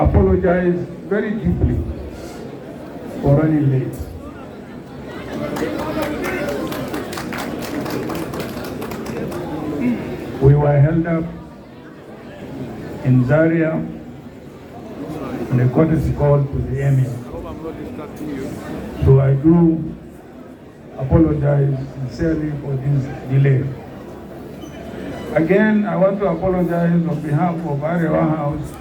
apologize very deeply for running late. We were held up in Zaria on a courtesy call to the Emir. So I do apologize sincerely for this delay. Again, I want to apologize on behalf of Arewa House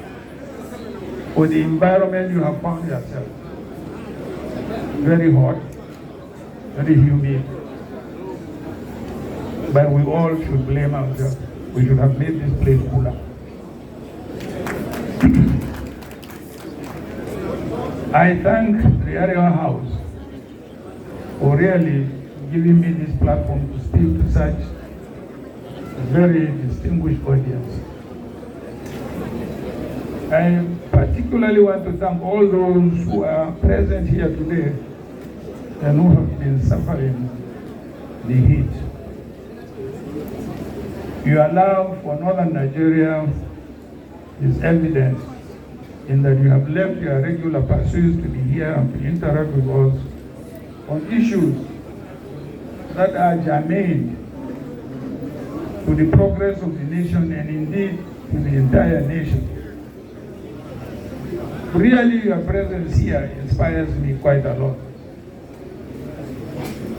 for the environment you have found yourself. Very hot, very humid. But we all should blame ourselves. We should have made this place cooler. I thank the Arewa House for really giving me this platform to speak to such a very distinguished audience. I particularly want to thank all those who are present here today and who have been suffering the heat. Your love for northern Nigeria is evident in that you have left your regular pursuits to be here and to interact with us on issues that are germane to the progress of the nation and indeed to the entire nation. Really, your presence here inspires me quite a lot.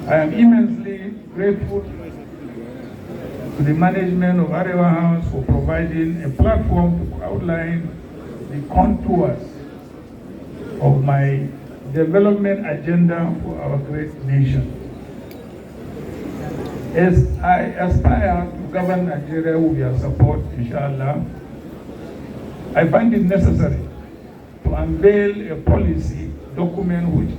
I am immensely grateful to the management of Arewa House for providing a platform to outline the contours of my development agenda for our great nation. As I aspire to govern Nigeria with your support, inshallah, I find it necessary to unveil a policy document which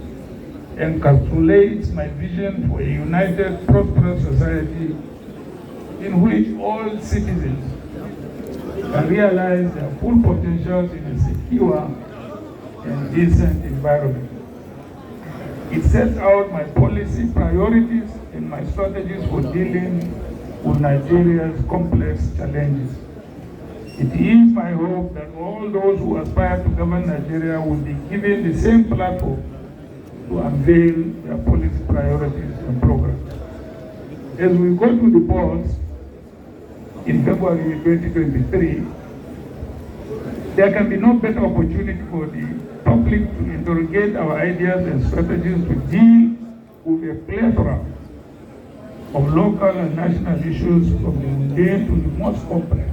encapsulates my vision for a united, prosperous society in which all citizens can realize their full potentials in a secure and decent environment. It sets out my policy priorities and my strategies for dealing with Nigeria's complex challenges. It is my hope that all those who aspire to govern Nigeria will be given the same platform to unveil their policy priorities and programs. As we go to the polls in February 2023, there can be no better opportunity for the public to interrogate our ideas and strategies to deal with a plethora of local and national issues from the mundane to the most complex,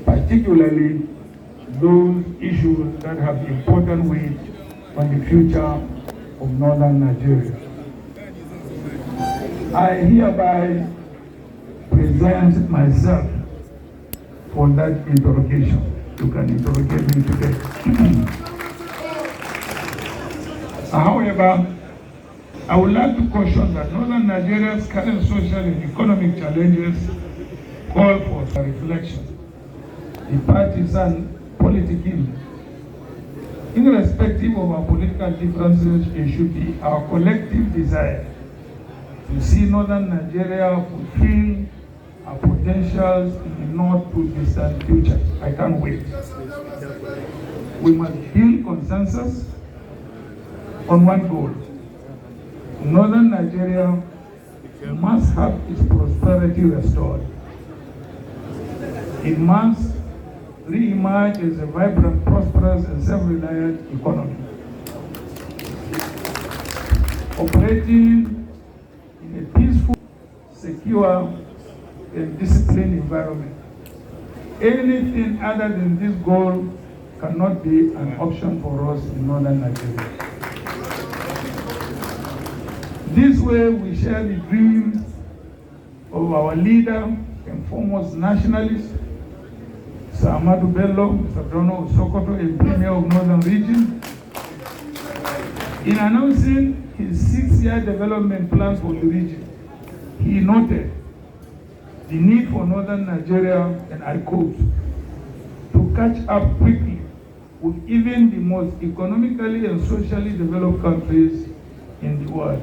particularly those issues that have important weight on the future of northern Nigeria. I hereby present myself for that interrogation. You can interrogate me today. However, I would like to caution that northern Nigeria's current social and economic challenges call for reflection. The partisan politicking, irrespective of our political differences, it should be our collective desire to see northern Nigeria fulfill our potentials in the not too distant future. I can't wait. We must build consensus on one goal. Northern Nigeria must have its prosperity restored. It must re-emerge as a vibrant, prosperous, and self-reliant economy, operating in a peaceful, secure, and disciplined environment. Anything other than this goal cannot be an option for us in northern Nigeria. This way we share the dreams of our leader and foremost nationalist, Sir Ahmadu Bello, Mr. Donald Sokoto, a premier of Northern Region, in announcing his 6-year development plans for the region. He noted the need for Northern Nigeria, and I quote, to catch up quickly with even the most economically and socially developed countries in the world.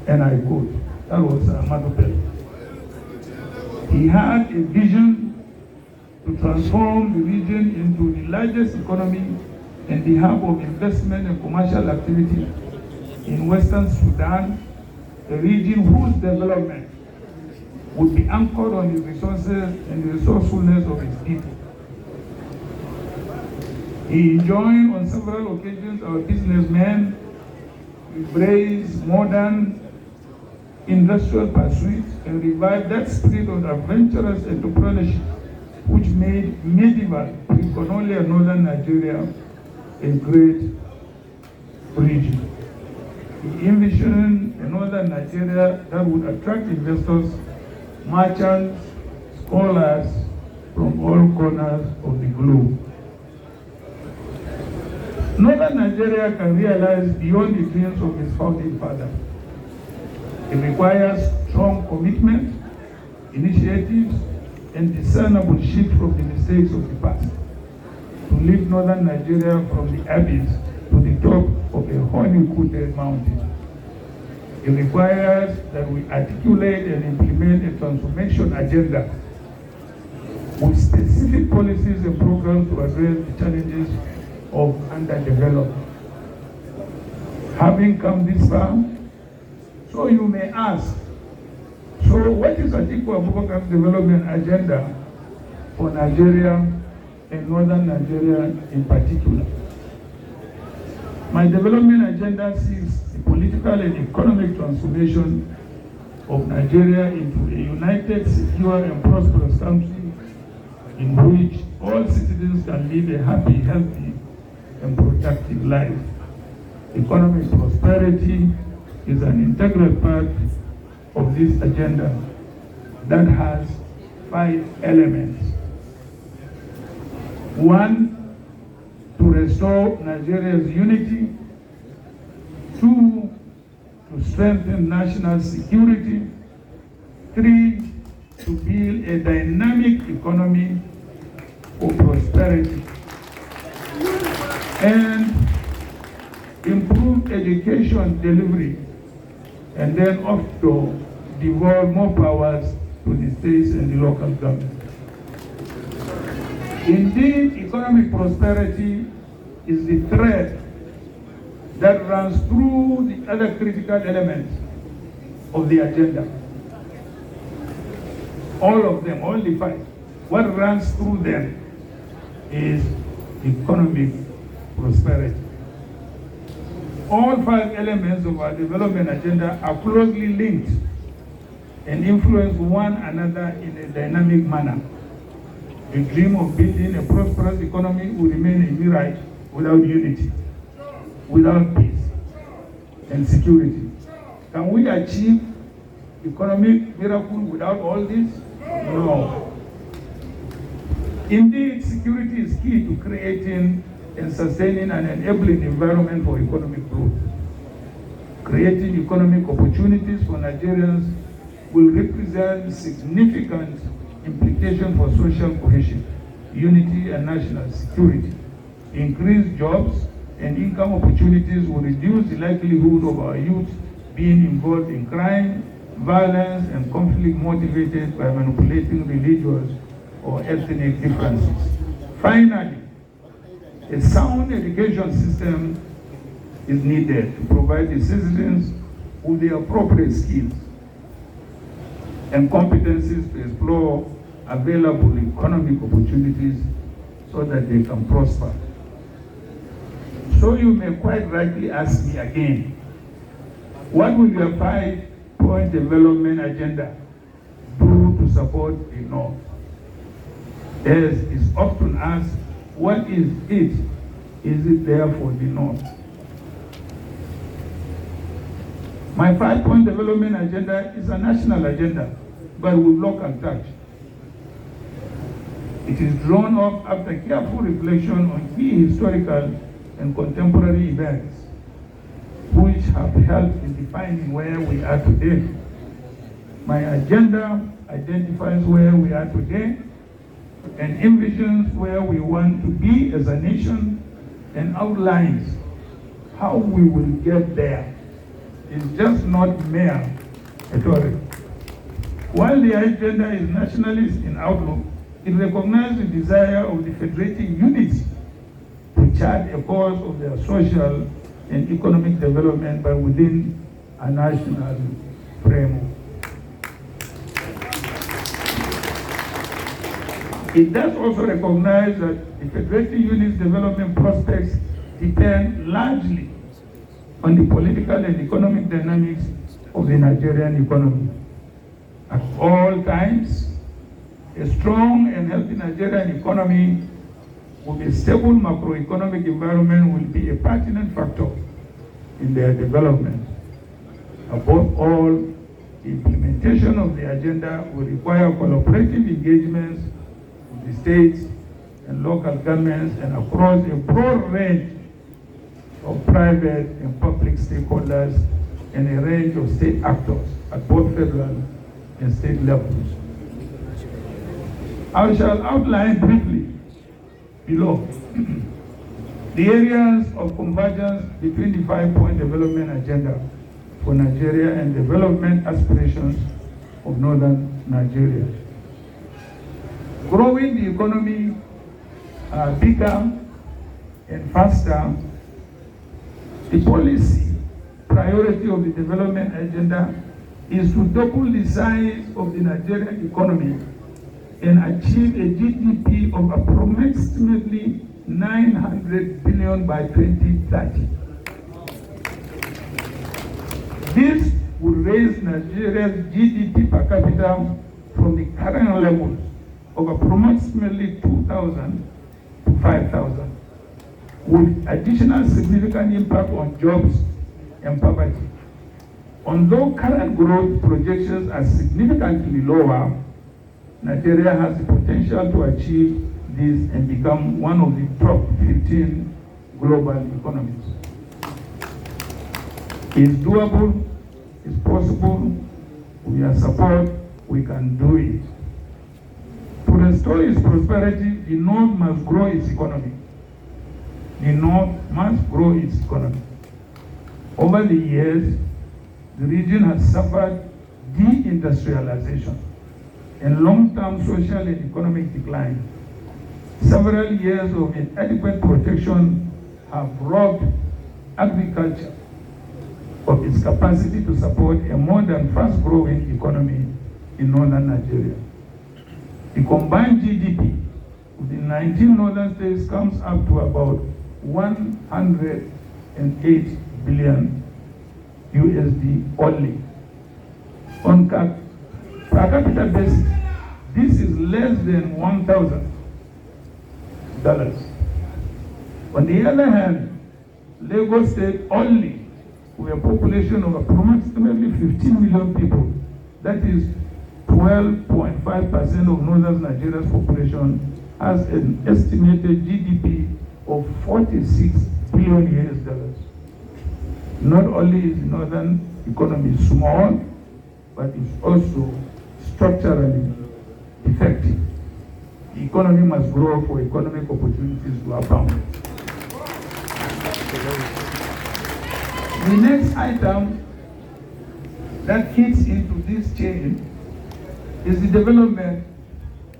And I quote, that was Ahmadu Bello. He had a vision to transform the region into the largest economy and the hub of investment and commercial activity in Western Sudan, a region whose development would be anchored on the resources and the resourcefulness of its people. He enjoined on several occasions our businessmen to embrace modern industrial pursuits and revive that spirit of adventurous entrepreneurship which made medieval pre-colonial northern Nigeria a great region. He envisioned a northern Nigeria that would attract investors, merchants, scholars from all corners of the globe. Northern Nigeria can realize beyond the dreams of its founding father. It requires strong commitment, initiatives, and discernible shift from the mistakes of the past to lift Northern Nigeria from the abyss to the top of a honey-coated mountain. It requires that we articulate and implement a transformation agenda with specific policies and programs to address the challenges of underdevelopment. Having come this far, so you may ask, so what is Atiku Abubakar's development agenda for Nigeria and Northern Nigeria in particular? My development agenda seeks the political and economic transformation of Nigeria into a united, secure, and prosperous country in which all citizens can live a happy, healthy, and productive life. Economic prosperity is an integral part of this agenda that has 5 elements. 1, to restore Nigeria's unity. 2, to strengthen national security. 3, to build a dynamic economy for prosperity. And improve education delivery, and then also devolve more powers to the states and the local government. Indeed, economic prosperity is the thread that runs through the other critical elements of the agenda. All of them, all the 5. What runs through them is economic prosperity. All 5 elements of our development agenda are closely linked and influence one another in a dynamic manner. The dream of building a prosperous economy will remain a mirage without unity, without peace and security. Can we achieve economic miracle without all this? No. Indeed, security is key to creating and sustaining an enabling environment for economic growth. Creating economic opportunities for Nigerians will represent significant implications for social cohesion, unity, and national security. Increased jobs and income opportunities will reduce the likelihood of our youth being involved in crime, violence, and conflict motivated by manipulating religious or ethnic differences. Finally, a sound education system is needed to provide the citizens with the appropriate skills and competencies to explore available economic opportunities so that they can prosper. So you may quite rightly ask me again, what will your 5-point development agenda do to support the North? As is often asked, what is it? Is it there for the North? My 5-point development agenda is a national agenda, but with local touch. It is drawn up after careful reflection on key historical and contemporary events, which have helped in defining where we are today. My agenda identifies where we are today and envisions where we want to be as a nation and outlines how we will get there. It's just not mere rhetoric. While the agenda is nationalist in outlook, It recognized the desire of the federating units to chart a course of their social and economic development by within a national framework. It does also recognize that the federating units' development prospects depend largely on the political and economic dynamics of the Nigerian economy. At all times, a strong and healthy Nigerian economy with a stable macroeconomic environment will be a pertinent factor in their development. Above all, the implementation of the agenda will require cooperative engagements with the states and local governments and across a broad range of private and public stakeholders and a range of state actors at both federal and state levels. I shall outline briefly below the areas of convergence between the 5-point development agenda for Nigeria and development aspirations of northern Nigeria. Growing the economy bigger and faster, the policy priority of the development agenda is to double the size of the Nigerian economy and achieve a GDP of approximately 900 billion by 2030. This would raise Nigeria's GDP per capita from the current levels of approximately 2,000 to 5,000, with additional significant impact on jobs and poverty. Although current growth projections are significantly lower, Nigeria has the potential to achieve this and become one of the top 15 global economies. It's doable, it's possible, we are support, we can do it. To restore its prosperity, the North must grow its economy. The North must grow its economy. Over the years, the region has suffered deindustrialization and long-term social and economic decline. Several years of inadequate protection have robbed agriculture of its capacity to support a modern, fast-growing economy in northern Nigeria. The combined GDP of the 19 northern states comes up to about 108 billion USD only. On per capita basis, this is less than $1,000. On the other hand, Lagos State only, with a population of approximately 15 million people, that is 12.5% of northern Nigeria's population, has an estimated GDP of 46 billion USD. Not only is the northern economy small, but it's also structurally effective. The economy must grow for economic opportunities to abound. The next item that fits into this chain is the development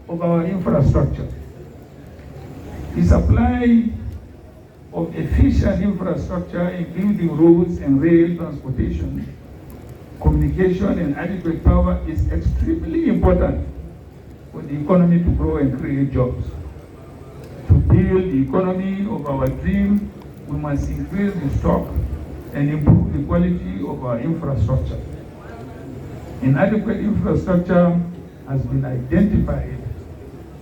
of our infrastructure. The supply of efficient infrastructure, including roads and rail transportation, communication, and adequate power, is extremely important for the economy to grow and create jobs. To build the economy of our dream, we must increase the stock and improve the quality of our infrastructure. Inadequate infrastructure has been identified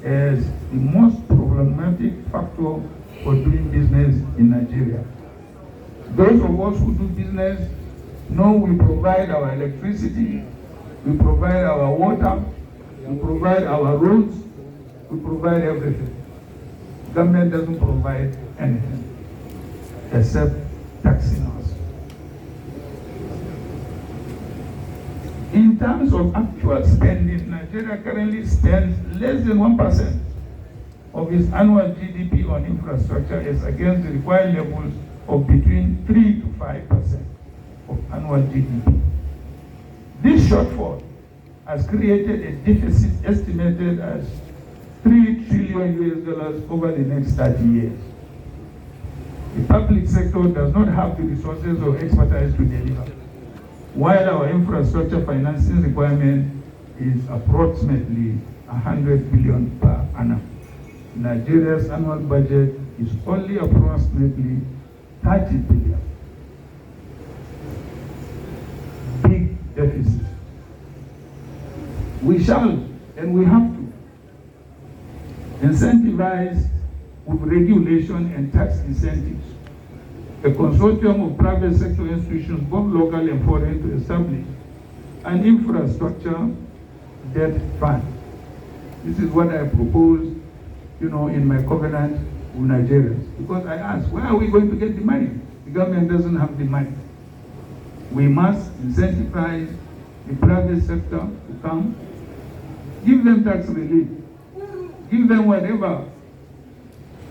as the most problematic factor for doing business in Nigeria. Those of us who do business know we provide our electricity, we provide our water, we provide our roads, we provide everything. Government doesn't provide anything except taxing us. In terms of actual spending, Nigeria currently spends less than 1% of its annual GDP on infrastructure as against the required levels of between 3 to 5% of annual GDP. This shortfall has created a deficit estimated as $3 trillion over the next 30 years. The public sector does not have the resources or expertise to deliver, while our infrastructure financing requirement is approximately 100 billion per annum. Nigeria's annual budget is only approximately 30 billion. Big deficit. We shall and we have to incentivize with regulation and tax incentives a consortium of private sector institutions, both local and foreign, to establish an infrastructure debt fund. This is what I propose, in my covenant with Nigerians. Because I asked, where are we going to get the money? The government doesn't have the money. We must incentivize the private sector to come, give them tax relief, give them whatever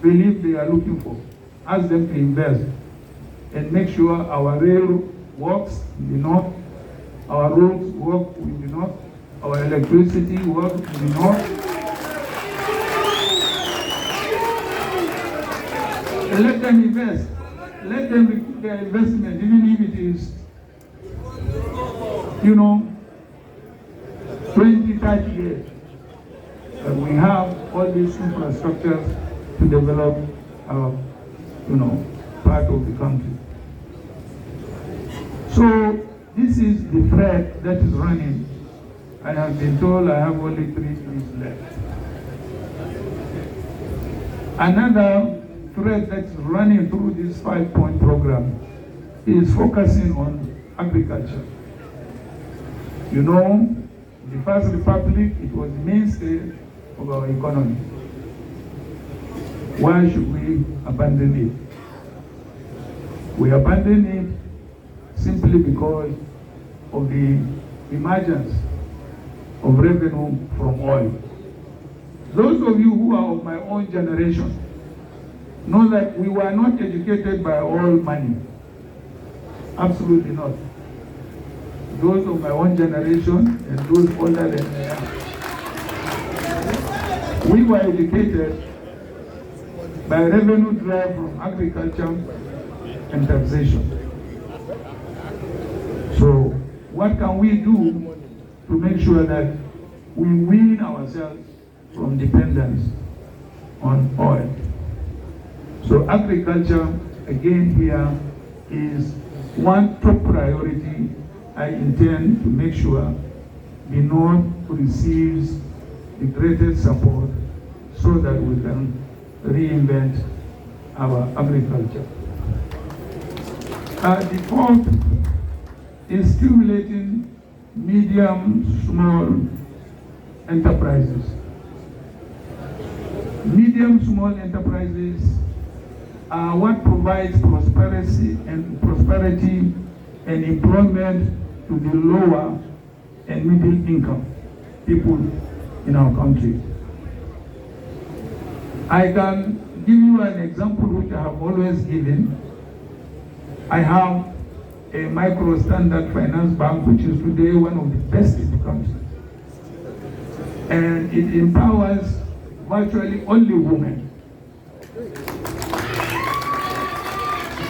relief they are looking for, ask them to invest, and make sure our rail works in the north, our roads work in the north, our electricity works in the north. And let them invest. Let them recoup their investment, even if it is, 20, 30 years. But we have all these infrastructures to develop our, part of the country. So this is the thread that is running. I have been told I have only 3 minutes left. Another thread that's running through this 5-point program is focusing on agriculture. The First Republic, it was the mainstay of our economy. Why should we abandon it? We abandon it simply because of the emergence of revenue from oil. Those of you who are of my own generation know that we were not educated by oil money. Absolutely not. Those of my own generation and those older than me, we were educated by revenue derived from agriculture and taxation. So what can we do to make sure that we wean ourselves from dependence on oil? So agriculture, again here, is one top priority. I intend to make sure the North receives the greatest support so that we can reinvent our agriculture. The fourth is stimulating medium, small enterprises. Medium, small enterprises are what provides prosperity and employment to the lower and middle income people in our country. I can give you an example which I have always given. I have a micro-standard finance bank which is today one of the best in the country. And it empowers virtually only women.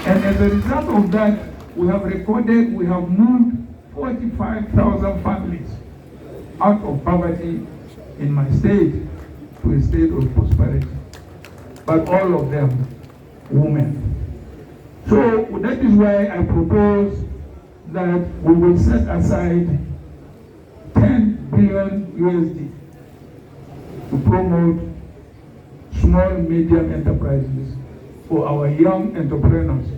And as a result of that, we have moved 45,000 families out of poverty in my state to a state of prosperity. But all of them women. So that is why I propose that we will set aside 10 billion USD to promote small medium enterprises for our young entrepreneurs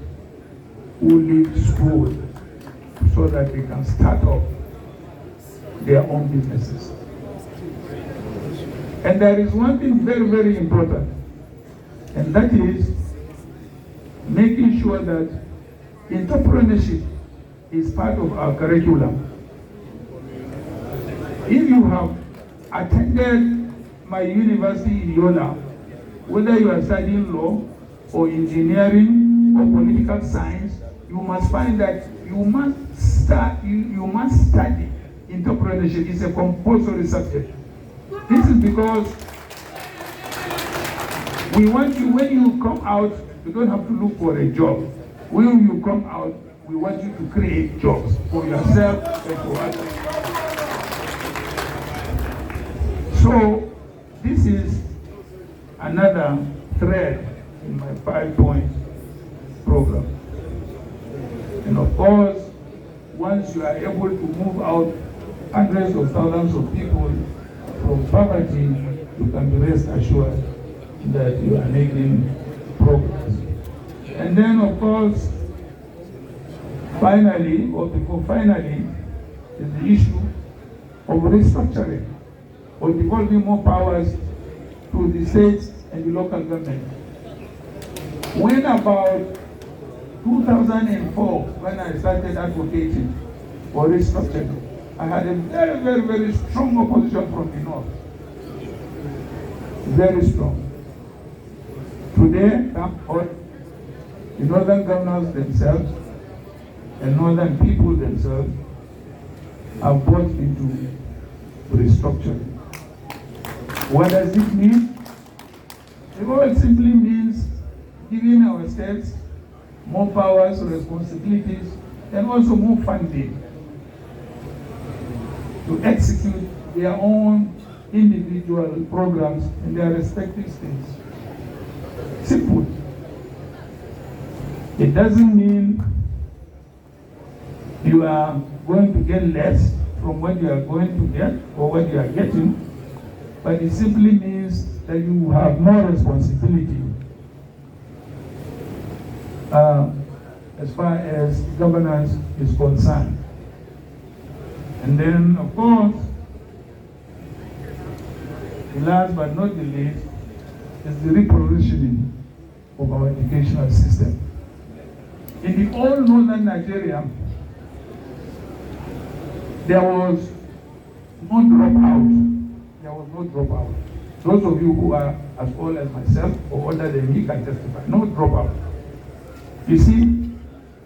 who leave school so that they can start up their own businesses. And there is one thing very, very important, and that is making sure that entrepreneurship is part of our curriculum. If you have attended my university in Yola, whether you are studying law or engineering or political science, you must find that you must study entrepreneurship. It's a compulsory subject. This is because We want you, when you come out, you don't have to look for a job. When you come out, we want you to create jobs for yourself and for others. So, this is another thread in my 5-point program. And of course, once you are able to move out hundreds of thousands of people from poverty, you can be rest assured that you are making progress. And then, of course, finally, or before finally, is the issue of restructuring or devolving more powers to the states and the local government. When about 2004, when I started advocating for restructuring, I had a very, very, very strong opposition from the north. Very strong. Today, the northern governors themselves and northern people themselves have bought into restructuring. What does it mean? It simply means giving our states more powers, responsibilities, and also more funding to execute their own individual programs in their respective states. Simple. It doesn't mean you are going to get less from what you are going to get or what you are getting, but it simply means that you have more responsibility as far as governance is concerned. And then, of course, the last but not the least is the repositioning of our educational system. In the old northern Nigeria, there was no dropout. There was no dropout. Those of you who are as old as myself or older than me can testify. No dropout. You see,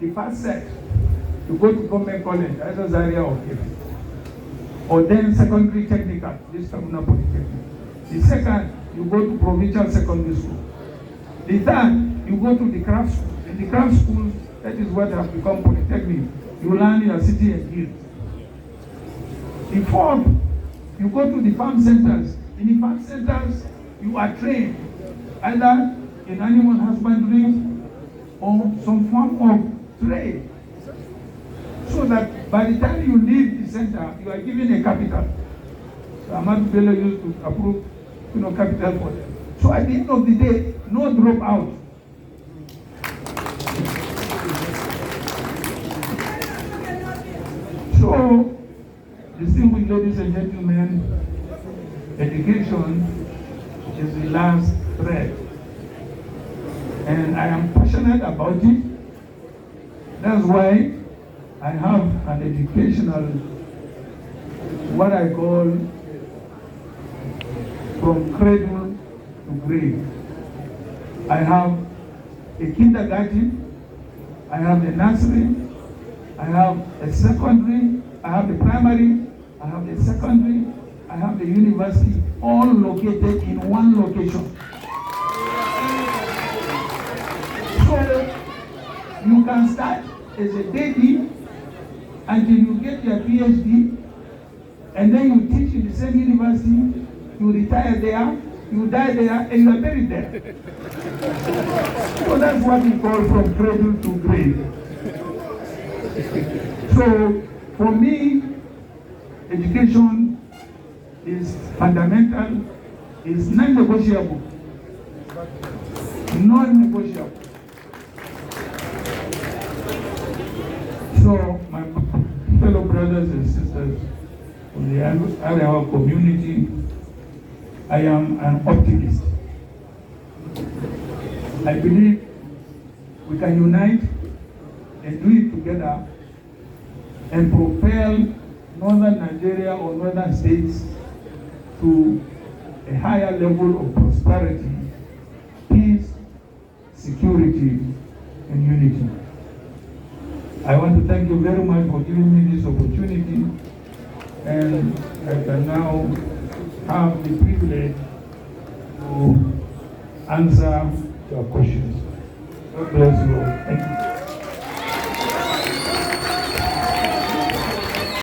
the first set, you go to government college, either Zaria or Kefi, or then secondary technical, this Kaduna Polytechnic. The second, you go to provincial secondary school. The third, you go to the craft school. In the craft school, that is what has become polytechnic. You learn your city and guild. The fourth, you go to the farm centers. In the farm centers, you are trained either in animal husbandry or some form of trade. So that by the time you leave the center, you are given a capital. So Ahmadu Bello used to approve, capital for them. So at the end of the day, no dropout. So, distinguished ladies and gentlemen, education is the last thread. And I am passionate about it. That's why I have an educational, what I call from cradle to grave. I have a kindergarten, I have a nursery, I have a secondary, I have a primary, I have a secondary, I have a university, all located in one location. So you can start as a baby until you get your PhD, and then you teach in the same university, you retire there, you die there, and you are buried there. So that's what we call from cradle to grave. So for me, education is fundamental, is non-negotiable. Non-negotiable. So my fellow brothers and sisters of the Arewa community, I am an optimist. I believe we can unite and do it together and propel northern Nigeria or northern states to a higher level of prosperity, peace, security, and unity. I want to thank you very much for giving me this opportunity, and I can now have the privilege to answer your questions. God bless you all.